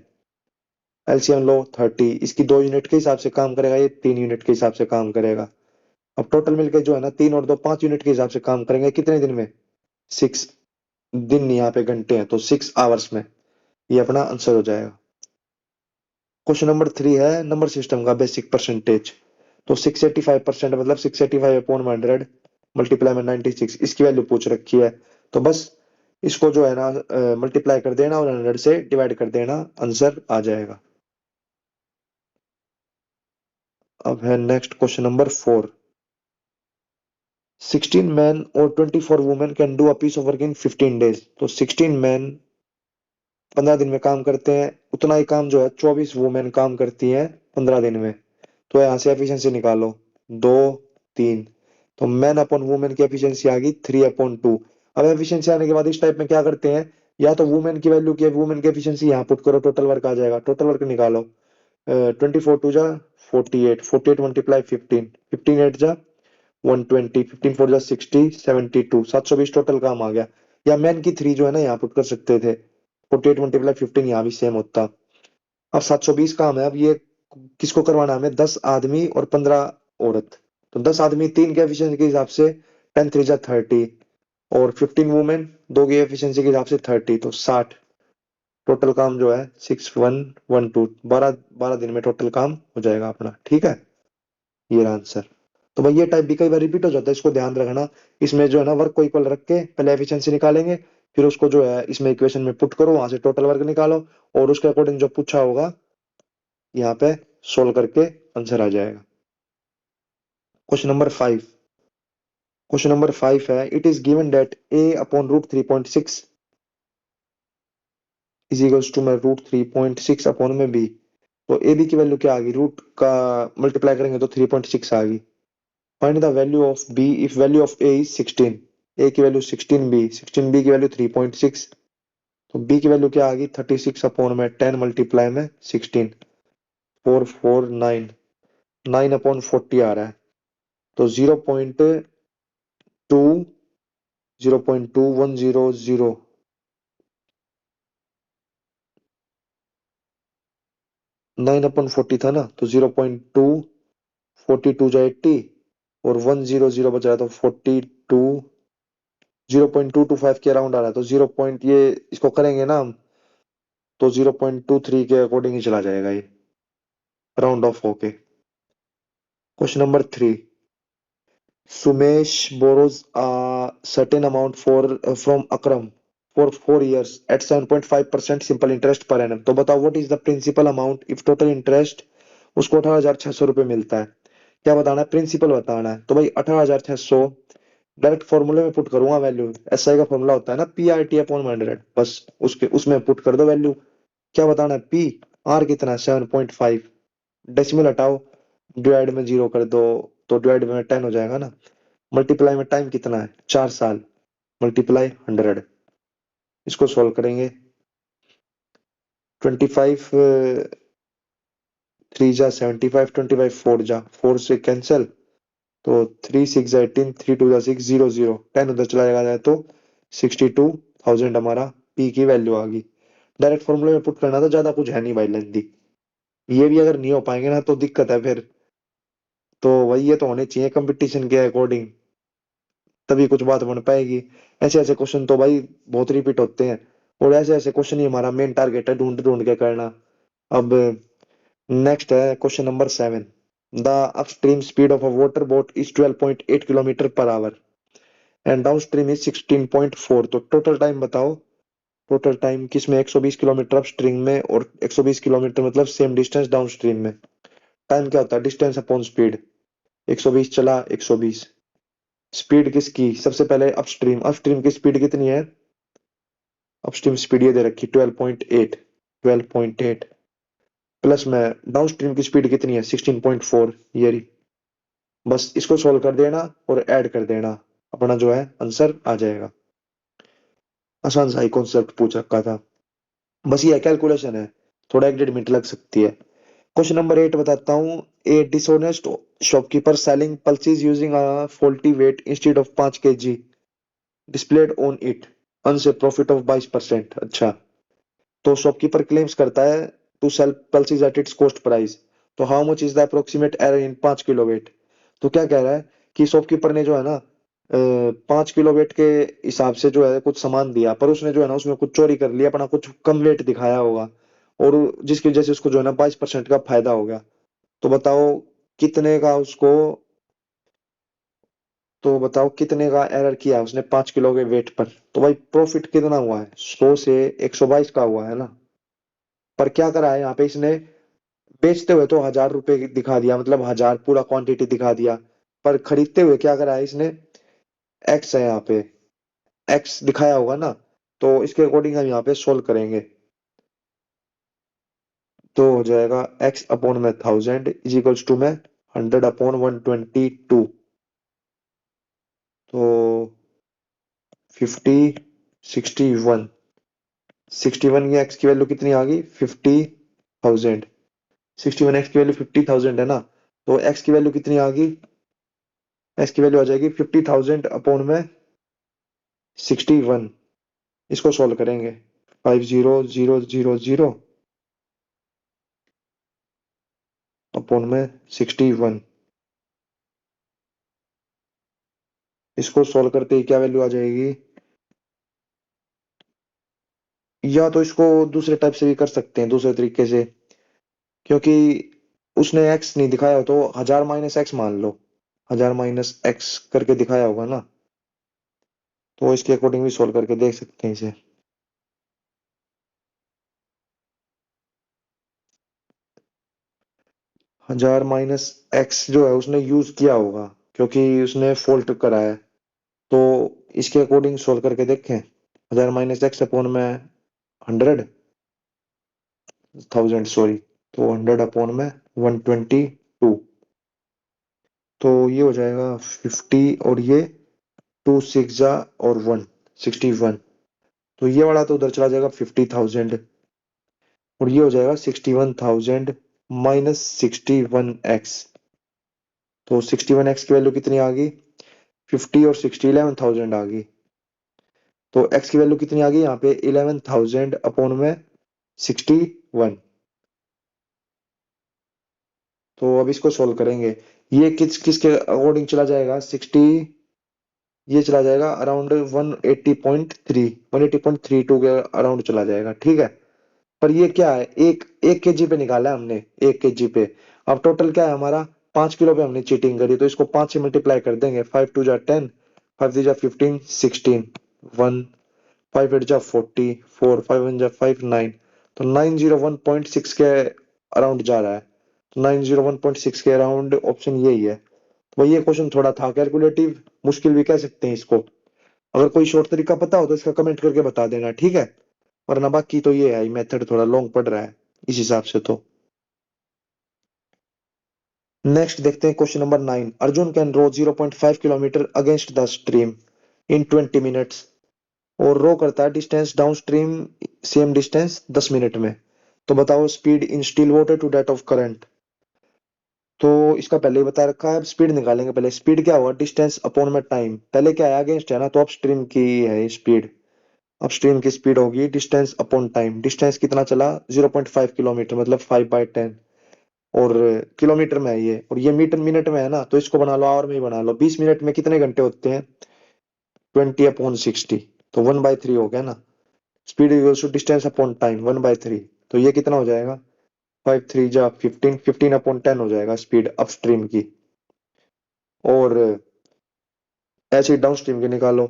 एलसीएम लो 30। इसकी 2 यूनिट के हिसाब से काम करेगा, ये 3 यूनिट के हिसाब से काम करेगा। अब टोटल मिलके जो है ना 3 और 2 5 यूनिट के हिसाब से काम करेंगे। कितने दिन में? 6 दिन, यहाँ पे घंटे हैं तो 6 आवर्स में। ये अपना आंसर हो जाएगा। क्वेश्चन नंबर 3 है नंबर सिस्टम का बेसिक परसेंटेज। तो 685% मतलब 685/100 मल्टीप्लाई में 96, इसकी वैल्यू पूछ रखी है। तो बस इसको जो है ना मल्टीप्लाई कर देना और 100 से डिवाइड कर देना, आंसर आ जाएगा। अब है नेक्स्ट क्वेश्चन नंबर 4। 16 मैन और 24 women can do a piece of work in 15 days. तो 16 मैन 15 दिन में काम करते हैं, उतना ही काम जो है 24 वुमेन काम करती हैं 15 दिन में। तो यहाँ से एफिशिएंसी निकालो, 2 3। तो मैन अपॉन वुमेन की एफिशिएंसी आ गई 3/2। अब एफिशिएंसी आने के बाद इस टाइप में क्या करते हैं, या तो वुमेन की वैल्यू की वुमेन की एफिशिएंसी यहाँ पुट करो, टोटल वर्क आ जाएगा। टोटल वर्क निकालो, 24 2 जा 48, 48 मल्टीप्लाई 15, 15 8 जा 120, 15 4 जा 60, 72, 720 टोटल काम आ गया। या मैन की 3 जो है ना यहाँ पुट कर सकते थे, 48 मल्टीप्लाई 15 यहाँ भी सेम होता। अब 720 काम है। अब ये किसको करवाना है हमें? 10 आदमी और 15 औरत। तो 10 आदमी 3 के एफिशिएंसी के हिसाब से 10 3 जा 30 और 15 वुमेन 2 की एफिशिएंसी के हिसाब से 30, तो 60। टोटल काम जो है 6112, 12 12 दिन में टोटल काम हो जाएगा अपना। ठीक है, ये रहा आंसर। तो भाई ये टाइप भी कई बार रिपीट हो जाता है, इसको ध्यान रखना। इसमें जो है ना वर्क को इक्वल रख के पहले एफिशिएंसी निकालेंगे, फिर उसको जो है इसमें इक्वेशन में पुट करो, वहां से टोटल वर्क निकालो और उसके अकॉर्डिंग जो पूछा होगा यहाँ पे सोल्व करके आंसर आ जाएगा। Question number 5। क्वेश्चन नंबर 5 है it is given that a upon root 3.6 is equals to में रूट 3.6 अपॉन में b। तो ए बी की वैल्यू क्या आ गई? रूट का मल्टीप्लाई करेंगे तो 3.6 आ गई। Find the value of b if value of a is 16। a की वैल्यू 16, b की वैल्यू 3.6। तो b की वैल्यू क्या आ गई? 36 अपॉन में 10 मल्टीप्लाई में 16, 449, 9 अपॉन 40 आ रहा है। तो 0.2100, 9/40 था ना, तो 0.242 जा 80 और 100 बच रहा, तो 42, 0.225 के अराउंड आ रहा है। तो 0 पॉइंट ये इसको करेंगे ना हम, तो 0.23 के अकॉर्डिंग ही चला जाएगा ये, राउंड ऑफ होके। Question number 3। Sumesh borrows a certain amount from Akram for 4 years at 7.5% simple interest per annum. तो बताओ what is the principal amount if total interest उसको 18,600 रुपये मिलता है। क्या बताना है? प्रिंसिपल बताना है। तो भाई 18,600 डायरेक्ट फॉर्मूले में पुट करूंगा वैल्यू। एसआई का फॉर्मूला होता है ना PRT/100, बस उसके उसमें पुट कर दो वैल्यू। क्या बताना है? पी आर कितना है? 7.5। डेसिमल हटाओ, डिवाइड में 0 कर दो, तो डिवाइड में 10 हो जाएगा ना। मल्टीप्लाई में टाइम कितना है? 4 साल, मल्टीप्लाई 100। इसको सॉल्व करेंगे, 25 3 जा 75, 25 4 जा 4 से कैंसिल, तो 3 6 जा 18, 3 2 जा 6, 0 0 10 उधर चला जाएगा तो 62,000 हमारा पी की वैल्यू आ गई। डायरेक्ट फॉर्मूले में पुट करना था, ज्यादा कुछ है नहीं भाई लेंदी। ये भी अगर नहीं हो पाएंगे ना तो दिक्कत है फिर। तो वही ये तो होने चाहिए कंपटीशन के अकॉर्डिंग, तभी कुछ बात बन पाएगी। ऐसे ऐसे क्वेश्चन तो भाई बहुत रिपीट होते हैं, और ऐसे ऐसे क्वेश्चन ही हमारा मेन टारगेट है ढूंढ ढूंढ के करना। अब नेक्स्ट है question number 7। The upstream speed of a water boat is 12.8 kilometre per our and downstream is 16.4। तो टोटल टाइम बताओ। टोटल टाइम किसमें? 120 किलोमीटर अपस्ट्रीम में और 120 किलोमीटर मतलब सेम डिस्टेंस डाउनस्ट्रीम में। टाइम क्या होता है? Distance upon speed. 120 चला 120। स्पीड किसकी? सबसे पहले अपस्ट्रीम, अपस्ट्रीम की स्पीड कितनी है? अपस्ट्रीम स्पीड ये दे रखी 12.8, 12.8 प्लस में डाउनस्ट्रीम की स्पीड कितनी है? 16.4। ये रही। बस इसको सोल्व कर देना और ऐड कर देना, अपना जो है आंसर आ जाएगा। आसान सा ही कॉन्सेप्ट पूछ रखा था, बस ये कैलकुलेशन है, थोड़ा 1 1.5 मिनट लग सकती है। क्वेश्चन नंबर 8 बताता हूँ। A dishonest shopkeeper selling pulses using a faulty weight instead of 5 kg displayed on it earns a profit of 22%। अच्छा, तो शॉपकीपर क्लेम्स करता है to sell pulses at its cost price, तो how much is the approximate error in 5 kilo weight. तो क्या कह रहा है कि शॉपकीपर ने जो है ना 5 किलो वेट के हिसाब से जो है कुछ सामान दिया, पर उसने जो है ना उसमें कुछ चोरी कर लिया, अपना कुछ कम वेट दिखाया होगा, और जिसकी वजह से उसको जो है ना 22% का फायदा हो गया। तो बताओ कितने का उसको, तो बताओ कितने का एरर किया उसने 5 किलो के वेट पर। तो भाई प्रॉफिट कितना हुआ है? 100 से 122 का हुआ है ना। पर क्या करा है यहाँ पे इसने? बेचते हुए तो 1000 रुपए दिखा दिया, मतलब 1000 पूरा क्वांटिटी दिखा दिया, पर खरीदते हुए क्या करा है इसने? एक्स है यहाँ पे, एक्स दिखाया होगा ना, तो इसके अकॉर्डिंग हम यहाँ पे सोल्व करेंगे। तो हो जाएगा एक्स अपॉन में 1000 इज इक्वल्स टू में 100 अपॉन 122। तो 50, 61, 61 की एक्स की वैल्यू कितनी आ गई? 50,000। 61 एक्स की वैल्यू 50,000 है ना, तो एक्स की वैल्यू कितनी आ गई? एक्स की वैल्यू आ जाएगी 50,000 अपॉन में 61। इसको सॉल्व करेंगे। 50,000 अपॉन में 61, इसको सॉल्व करते ही क्या वैल्यू आ जाएगी? या तो इसको दूसरे टाइप से भी कर सकते हैं, दूसरे तरीके से, क्योंकि उसने एक्स नहीं दिखाया हो तो 1000 - x मान लो, 1000 - x करके दिखाया होगा ना, तो इसके अकॉर्डिंग भी सॉल्व करके देख सकते हैं इसे। 1000 - x जो है उसने यूज किया होगा, क्योंकि उसने फॉल्ट करा है, तो इसके अकॉर्डिंग सोल्व करके देखें। 1000 - x अपॉन में 100,000 सॉरी, तो 100 अपॉन में 122, तो ये हो जाएगा 50, और ये 2 6 जा और 1 61, तो ये वाला तो उधर चला जाएगा 50,000, और ये हो जाएगा 61,000 माइनस 61x। तो 61x की वैल्यू कितनी आ गई? 50 और 60 11,000 आ गई। तो x की वैल्यू कितनी आ गई यहाँ पे? 11,000 अपॉन में 61। तो अब इसको सोल्व करेंगे। ये किसके अकॉर्डिंग चला जाएगा? 60, ये चला जाएगा अराउंड 180.3 के अराउंड चला जाएगा, ठीक है। पर ये क्या है? एक एक केजी पे निकाला है हमने, 1 kg पे। अब टोटल क्या है हमारा? 5 किलो पे हमने चीटिंग करी, तो इसको 5 से मल्टीप्लाई कर देंगे। 5 2 जा 10, 5 3 जा 15, 16, 1, 5 8 जा 40, 4 5 1 जा 5 9, तो 901.6 के अराउंड जा रहा है। तो 901.6 के अराउंड ऑप्शन यही है। तो ये क्वेश्चन थोड़ा था कैलकुलेटिव, मुश्किल भी कह सकते हैं इसको। अगर कोई शॉर्ट तरीका पता हो तो इसका कमेंट करके बता देना, ठीक है। वरना बाकी तो ये है, मेथड थोड़ा लॉन्ग पड़ रहा है इस हिसाब से तो। नेक्स्ट देखते हैं question number 9। Arjun can row 0.5 kilometre against the stream in 20 minutes, और रो करता है distance down stream same distance 10 minute में। तो बताओ speed in still water to that of current. तो इसका पहले ही बता रखा है, अब स्पीड निकालेंगे। पहले स्पीड क्या हुआ? डिस्टेंस अपॉन में टाइम। पहले क्या है? अगेंस्ट है ना, तो अपस्ट्रीम की है स्पीड। अपस्ट्रीम की स्पीड होगी डिस्टेंस अपॉन टाइम। डिस्टेंस कितना चला? 0.5 किलोमीटर, मतलब 5/10। और किलोमीटर में है ये, और ये मीटर मिनट में है ना, तो इसको बना लो आवर में ही बना लो। 20 मिनट में कितने घंटे होते हैं? 20/60। तो 1/3 हो गया ना। Speed equals to distance upon time 1/3। तो ये कितना हो जाएगा? 5 3 जा 15, 15/10 हो जाएगा स्पीड अपस्ट्रीम की। और ऐसे ही डाउन स्ट्रीम की निकालो।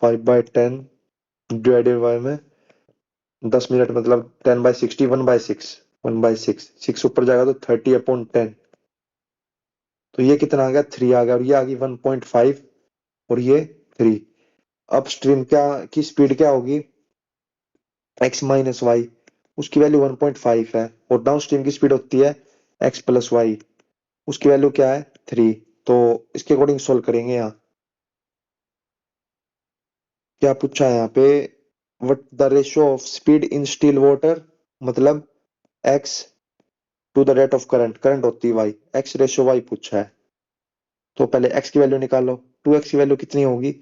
5/10 डिवाइडेड बाय में 10 मिनट मतलब 10/60, 1/6। 1/6, 6 ऊपर जाएगा तो 30/10। तो ये कितना आ गया? 3 आ गया, और ये आ गई 1.5, और ये 3। अपस्ट्रीम क्या की स्पीड क्या होगी? x - y, उसकी वैल्यू 1.5 है, और डाउन स्ट्रीम की स्पीड होती है x + y, उसकी वैल्यू क्या है? 3। तो इसके अकॉर्डिंग सोल्व करेंगे यहाँ। क्या पूछा है यहाँ पे? What the ratio of speed in still water, मतलब x to the rate of current, current होती है y, x रेशियो y पूछा है। तो पहले x की वैल्यू निकालो। 2x की वैल्यू कितनी होगी?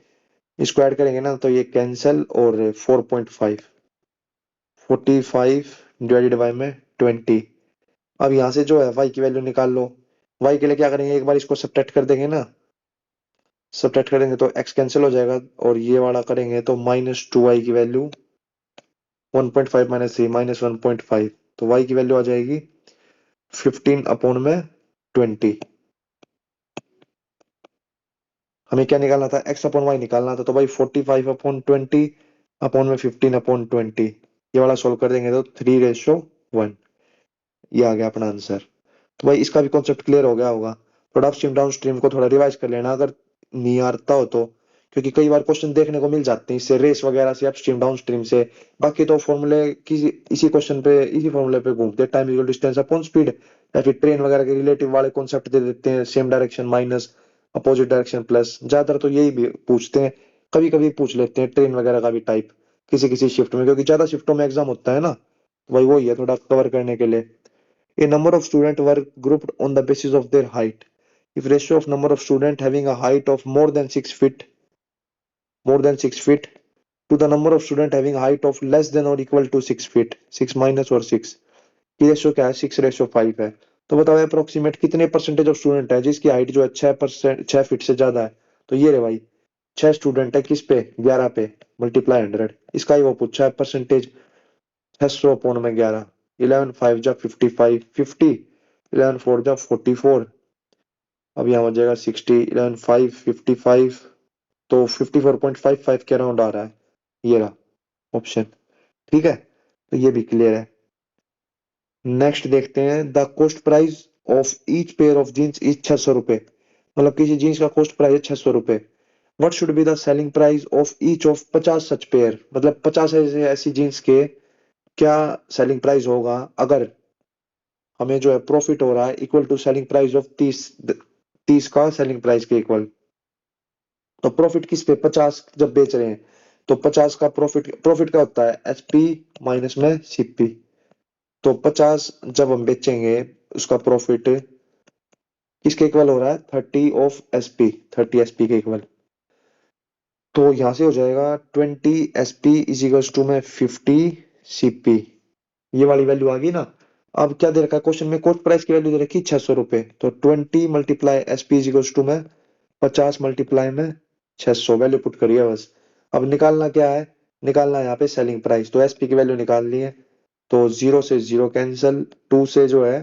इसको ऐड करेंगे ना तो ये कैंसल, और 4.5, 45 डिवाइडेड बाय में 20। अब यहाँ से जो है y की वैल्यू निकाल लो। y के लिए क्या करेंगे? एक बार इसको सब्ट्रैक्ट कर देंगे ना, सब्ट्रैक्ट करेंगे तो x कैंसिल हो जाएगा, और ये वाला करेंगे तो -2y की वैल्यू 1.5 - 3 -1.5। तो y की वैल्यू आ जाएगी 15/20। हमें क्या निकालना था? x/y निकालना था, तो भाई 45/20 अपॉन में 15/20। ये वाला सोल्व कर देंगे तो 3:1। ये आ गया अपना आंसर। तो भाई इसका भी कॉन्सेप्ट क्लियर हो गया होगा। थोड़ा अपस्ट्रीम डाउन स्ट्रीम को थोड़ा रिवाइज कर लेना अगर नहीं आता हो तो, क्योंकि कई बार क्वेश्चन देखने को मिल जाते हैं इससे, रेस वगैरह से, अपस्ट्रीम डाउन स्ट्रीम से। बाकी तो फॉर्मूले किसी इसी क्वेश्चन पे, इसी फॉर्मूले पे घूमते हैं, time equal distance upon speed, या फिर ट्रेन वगैरह के रिलेटिव वाले कॉन्सेप्ट दे देते हैं, same direction minus, opposite direction plus. ज्यादातर तो यही भी पूछते हैं। कभी कभी पूछ लेते हैं ट्रेन वगैरह का भी टाइप, किसी किसी शिफ्ट में, क्योंकि ज्यादा शिफ्टों में एग्जाम होता है ना, वही वही है थोड़ा कवर करने के लिए। A number of students were grouped on the basis of their height. If ratio of number of students having a height of more than 6 feet to the number of students having a height of less than or equal to 6 feet, 6 minus और 6 की ratio क्या है? 6:5 है। तो बताओ approximate कितने percentage of student है जिसकी हाइट जो है 6 फीट से ज्यादा है? तो ये रे भाई, 6 स्टूडेंट है किस पे? 11 पे, मल्टीप्लाई 100। इसका ही वो पूछा है परसेंटेज। 600/11। 11 5 जा 55, 50। 11 4 जा 44। अब यहाँ हो जाएगा 60। 11 5 55। तो 54.55 के अराउंड आ रहा है। ये रहा ऑप्शन। ठीक है, तो ये भी क्लियर है। नेक्स्ट देखते हैं, the cost price of each pair of jeans is 600 रुपए। मतलब किसी जीन्स का कॉस्ट प्राइस है 600 रुपए। What should be the selling price of each of 50 such pair, मतलब 50 ऐसी जीन्स के क्या सेलिंग प्राइस होगा अगर हमें जो है प्रॉफिट हो रहा है equal to selling price of 30, 30 का सेलिंग प्राइस के इक्वल। तो प्रॉफिट किस पे? 50 जब बेच रहे हैं तो 50 का प्रॉफिट, प्रॉफिट क्या होता है? एचपी माइनस में सीपी। तो 50 जब हम बेचेंगे उसका प्रॉफिट किसके इक्वल हो रहा है? 30 ऑफ एसपी, 30 एसपी के इक्वल। तो यहां से हो जाएगा 20 एसपी इज इक्वल टू में 50 सीपी। ये वाली वैल्यू आ गई ना। अब क्या दे रखा है क्वेश्चन में? कॉस्ट प्राइस की वैल्यू दे रखी 600 रुपए। तो 20 × एसपी इज इक्वल टू में 50 × में 600, वैल्यू पुट करिए बस। अब निकालना क्या है? निकालना है यहाँ पे सेलिंग प्राइस। तो एसपी की वैल्यू निकाल ली है, तो 0 से 0 कैंसिल, 2 से जो है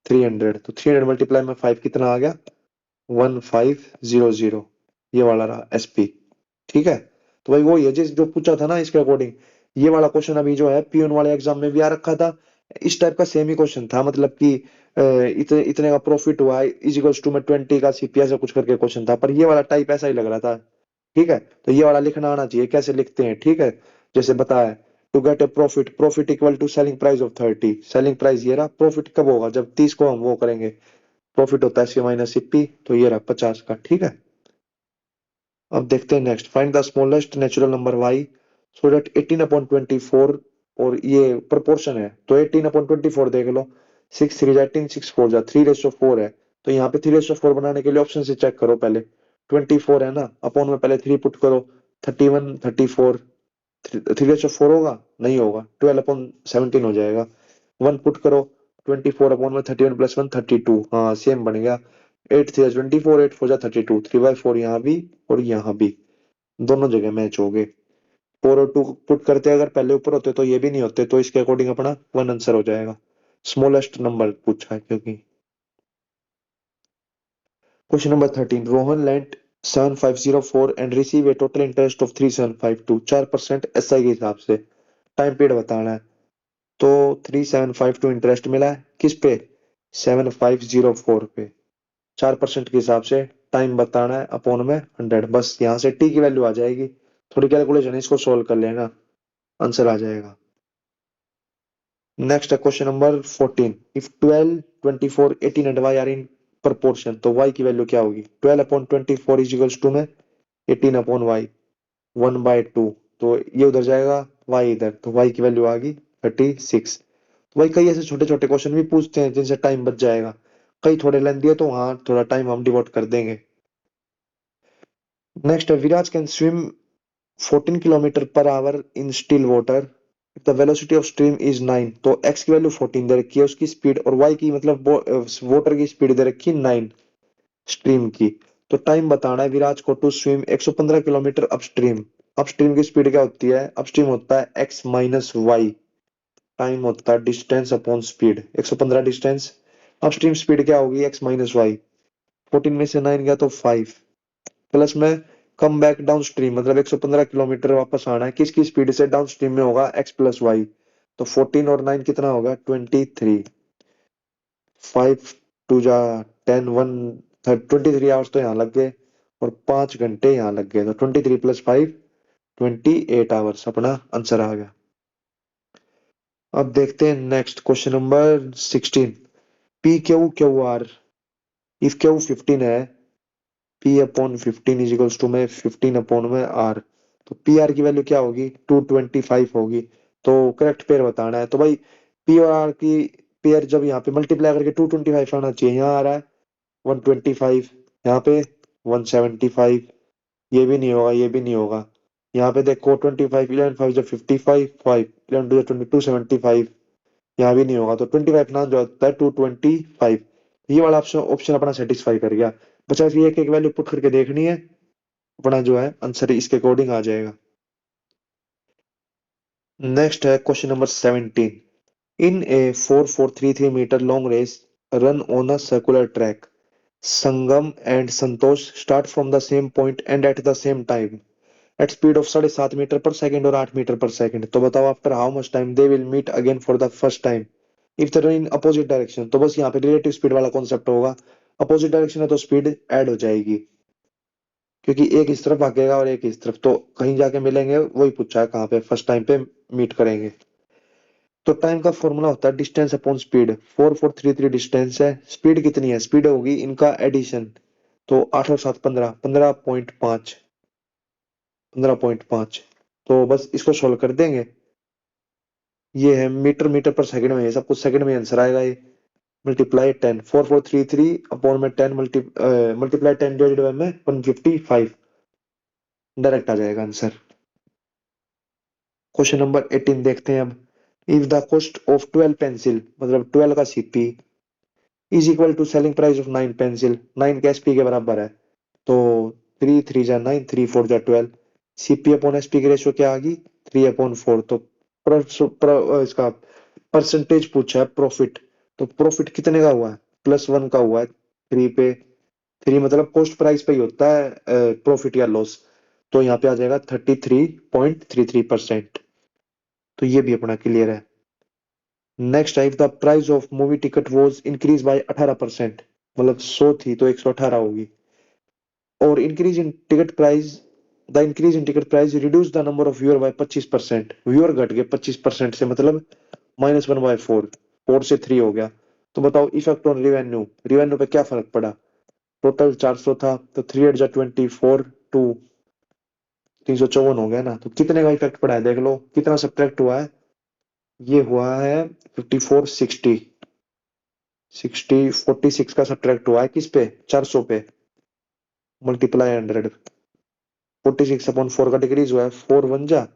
300। तो 300 × 5 कितना आ गया? 1500। ये वाला रहा एसपी। ठीक है, तो भाई वो ये जिस जो पूछा था ना इसके अकॉर्डिंग, ये वाला क्वेश्चन अभी जो है पियून वाले एग्जाम में भी आ रखा था। इस टाइप का सेम ही क्वेश्चन था, मतलब कि इतने का प्रॉफिट हुआ इजिकल्स टू में 20 का सीपी, ऐसा कुछ करके क्वेश्चन था, पर ये वाला टाइप ऐसा ही लग रहा था। ठीक है, तो ये वाला लिखना आना चाहिए, कैसे लिखते हैं। ठीक है, जैसे बताया, to get a profit, profit equal to selling price of 30। Selling price ये रहा, प्रॉफिट कब होगा? जब 30 को हम वो करेंगे, प्रॉफिट होता है सी माइनस सीपी, तो ये रहा 50 का। ठीक है, अब देखते हैं next, find the smallest natural number y so that 18/24, और ये प्रोपोर्शन है तो 18/24 देख लो। 6 3 जा 18, 6 4 जा 3:4 है। तो यहाँ पे 3:4 बनाने के लिए ऑप्शन से चेक करो पहले। 24 है ना, अपॉन में पहले 3 पुट करो। 31 34, 3:4 होगा? नहीं होगा, 12/17 हो जाएगा। वन पुट करो, 24/31 32, हाँ सेम बन गया। 8 3 24, 8 4 32, 3/4 यहाँ भी और यहाँ भी, दोनों जगह मैच हो गए। 4 और 2 पुट करते अगर पहले ऊपर होते तो ये भी नहीं होते, तो इसके अकॉर्डिंग अपना वन आंसर हो जाएगा। स्मॉलेस्ट नंबर पूछा है क्योंकि। Question number 13, Rohan lent 7504 and receive A total interest of 3752, 4% SI के हिसाब से। टाइम पीरियड बताना है। तो 3752 इंटरेस्ट मिला है किस पे, 7504 पे, 4% के हिसाब से। टाइम बताना है अपॉन में 100, बस यहाँ से टी की वैल्यू आ जाएगी। थोड़ी कैलकुलेशन इसको सोल्व कर लेना, आंसर आ जाएगा। नेक्स्ट है question number 14, if 12 24 18 and y are in proportion, तो y की वैल्यू क्या होगी। 12/24 इज इक्वल्स टू में 18/y, 1/2, तो ये उधर जाएगा, y इधर, तो y की वैल्यू आ गई 36। तो भाई कई ऐसे छोटे छोटे क्वेश्चन भी पूछते हैं जिनसे टाइम बच जाएगा, कई थोड़े लेंदी है तो हाँ थोड़ा टाइम हम डिवोट कर देंगे। नेक्स्ट है, Viraj can swim 14 kilometre per hour in still water, the velocity of stream is 9, तो x की वैल्यू 14 दे रखी है उसकी स्पीड, और y की मतलब वाटर की स्पीड दे रखी है 9 स्ट्रीम की। तो टाइम बताना है विराज को to swim 115 kilometre upstream. Upstream की स्पीड क्या होती है, अपस्ट्रीम होता है x माइनस वाई, टाइम होता है distance upon speed. 115 distance, upstream speed क्या होगी x माइनस वाई, 14 में से 9 गया तो 5, प्लस में कम बैक डाउन स्ट्रीम, मतलब 115 किलोमीटर वापस आना है किसकी स्पीड से, डाउन स्ट्रीम में होगा x प्लस वाई, तो 14 और 9 कितना होगा 23, 5 टू जा 10, 23 आवर्स तो यहाँ लग गए, और 5 घंटे यहाँ लग गए, तो 23 + 5 28 आवर्स अपना आंसर आ गया। अब देखते हैं next question number 16, P Q Q R, if Q 15 है, P/15 इज इक्वल्स टू में 15/में R, तो पी आर की वैल्यू क्या होगी 225 होगी। तो करेक्ट पेयर बताना है, तो भाई पी और आर की पेयर जब यहाँ पे मल्टीप्लाई करके 225 आना चाहिए, यहाँ आ रहा है 125, यहाँ पे 175, ये भी नहीं होगा, ये भी नहीं होगा। यहाँ पे देखो 25, 11 5 जो 55, 5 11 2 22 75, यहाँ भी नहीं होगा, तो 25 ना जो होता है 225, ये वाला ऑप्शन ऑप्शन अपना सेटिस्फाई कर गया। बचा फिर एक एक वैल्यू पुट करके देखनी है, अपना जो है आंसर इसके अकॉर्डिंग आ जाएगा। नेक्स्ट है question number 17, in a 4433 metre long race run on a circular track, Sangam and Santosh start from the same point and at the same time at speed of 7.5 metre per second और 8 metre per second, तो बताओ after how much time they will meet again for the first time if they run in opposite direction, तो बस यहाँ पे relative speed वाला concept होगा। Opposite direction है तो स्पीड ऐड हो जाएगी, क्योंकि एक इस तरफ भागेगा और एक इस तरफ, तो कहीं जाके मिलेंगे, वही पूछा है कहाँ पे फर्स्ट टाइम पे मीट करेंगे। तो टाइम का फॉर्मूला होता है डिस्टेंस अपॉन स्पीड, 4433 डिस्टेंस है, स्पीड कितनी है, स्पीड होगी इनका एडिशन, तो 8 और 7 15, 15.5, 15.5, तो बस इसको सोल्व कर देंगे। ये है मीटर, मीटर पर सेकंड में, ये सब कुछ सेकंड में आंसर आएगा ये। मल्टीप्लाई 10, 4433 अपॉन में 10 मल्टीप्लाई 10 डिवाइडेड बाय में 155, डायरेक्ट आ जाएगा आंसर। क्वेश्चन नंबर 18 देखते हैं अब, if the cost of 12 pencil, मतलब 12 का CP is equal to selling price of 9 pencil, 9 के एसपी के बराबर है, तो 3 3 जा 9, 3 4 जा 12, सीपी अपॉन एसपी की रेशियो क्या आ गई 3/4, तो इसका परसेंटेज पूछा है प्रॉफिट, तो प्रॉफिट कितने का हुआ है +1 का हुआ है 3 पे, 3 मतलब कॉस्ट प्राइस पे ही होता है प्रॉफिट या लॉस, तो यहाँ पे आ जाएगा 33.33%, तो ये भी अपना क्लियर है। Next type, the price of movie ticket was increase by 18%, मतलब 100 थी तो 118 होगी, और increase in ticket price, the increase in ticket price reduce the number of viewer by 25%, viewer घट गए 25% से, मतलब -1/4, 4 से 3 हो गया। तो बताओ इफेक्ट ऑन रिवेन्यू, रिवेन्यू पे क्या फर्क पड़ा, टोटल 400 था तो 3 8 जा 24, 2 354 हो गया ना, तो कितने का इफेक्ट पड़ा है देख लो, कितना सब्ट्रैक्ट हुआ है, ये हुआ है 54 60, 46 का सब्ट्रैक्ट हुआ है किस पे 400 पे, मल्टीप्लाई 100, 46/4 का डिक्रीज हुआ है, 4 1 जा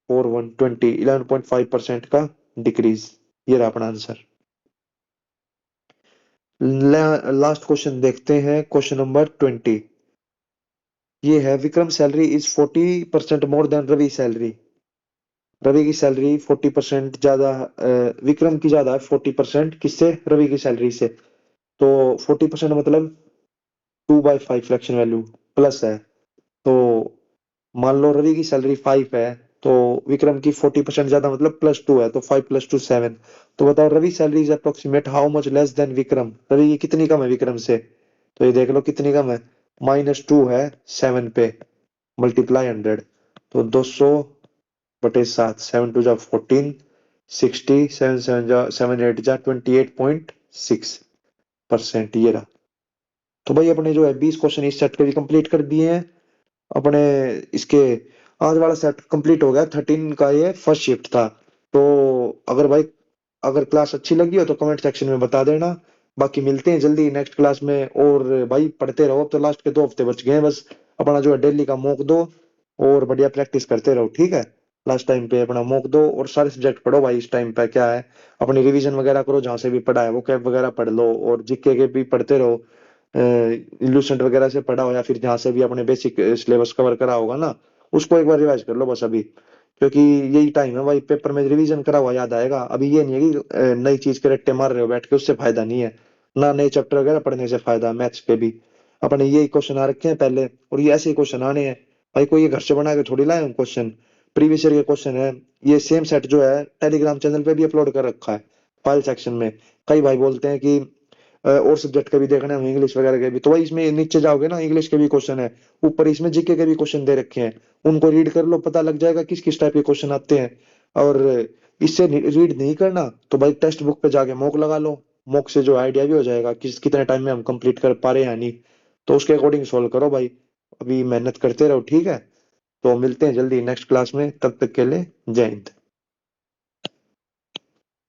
4 1 20, 11.5% का डिक्रीज। ये रहा अपना आंसर। लास्ट क्वेश्चन देखते हैं, क्वेश्चन नंबर 20। ये है, Vikram salary is 40% more than Ravi salary. Ravi की सैलरी 40% ज्यादा, विक्रम की ज्यादा है 40%, किससे? रवि की सैलरी से। तो 40% मतलब 2/5 फ्रैक्शन वैल्यू प्लस है। तो मान लो रवि की सैलरी 5 है, तो विक्रम की 40% ज्यादा मतलब +2 है, तो 5 + 2 7। तो बताओ, Ravi salary is approximate how much less than Vikram, Ravi की कितनी कम है विक्रम से? तो ये देख लो कितनी कम है, -2 है 7 पे, मल्टीप्लाई 100। तो 200/7, 7 2 जा 14, 60, 7 7 जा 28.6%। ये रहा। तो भाई अपने जो है 20 क्वेश्चन इस सेट के भी कंप्लीट कर दिए हैं अपने। इसके आज वाला सेट कंप्लीट हो गया, 13 का ये फर्स्ट शिफ्ट था। तो अगर भाई, अगर क्लास अच्छी लगी हो तो कमेंट सेक्शन में बता देना। बाकी मिलते हैं जल्दी नेक्स्ट क्लास में। और भाई पढ़ते रहो, अब तो लास्ट के 2 हफ्ते बच गए हैं बस। अपना जो है डेली का मॉक दो और बढ़िया प्रैक्टिस करते रहो, ठीक है? लास्ट टाइम पे अपना मॉक दो और सारे सब्जेक्ट पढ़ो भाई। इस टाइम पे क्या है, अपनी रिवीजन वगैरह करो, जहाँ से भी पढ़ा है वो कैप वगैरह पढ़ लो, और जीके के भी पढ़ते रहो। इल्यूसेंट वगैरह से पढ़ा हो या फिर जहाँ से भी अपने बेसिक सिलेबस कवर करा होगा ना, उसको एक बार रिवाइज कर लो बस अभी। क्योंकि यही टाइम है भाई, पेपर में रिवीजन करा हुआ याद आएगा। अभी ये नहीं है कि नई चीज के रट्टे मार रहे हो बैठ के, उससे फायदा नहीं है। ना नए चैप्टर वगैरह पढ़ने से फायदा है मैथ्स के भी। अपने यही क्वेश्चन आ रखे हैं पहले, और ये ऐसे ही क्वेश्चन आने हैं भाई। कोई ये घर से बना के थोड़ी लाए हम क्वेश्चन, प्रीवियस ईयर के क्वेश्चन है। ये सेम सेट जो है टेलीग्राम चैनल पे भी अपलोड कर रखा है फाइल सेक्शन में। कई भाई बोलते हैं कि और सब्जेक्ट के भी देखना है, इंग्लिश वगैरह के भी, तो भाई इसमें नीचे जाओगे ना, इंग्लिश के भी क्वेश्चन है, ऊपर इसमें जीके के भी क्वेश्चन दे रखे हैं। उनको रीड कर लो, पता लग जाएगा किस किस टाइप के क्वेश्चन आते हैं। और इससे रीड नहीं करना तो भाई टेक्स्ट बुक पे जाके मॉक लगा लो। मॉक से जो आइडिया भी हो जाएगा किस कितने टाइम में हम कंप्लीट कर पा रहे हैं या नहीं। तो उसके अकॉर्डिंग सोल्व करो भाई। अभी मेहनत करते रहो, ठीक है? तो मिलते हैं जल्दी नेक्स्ट क्लास में, तब तक के लिए जय हिंद।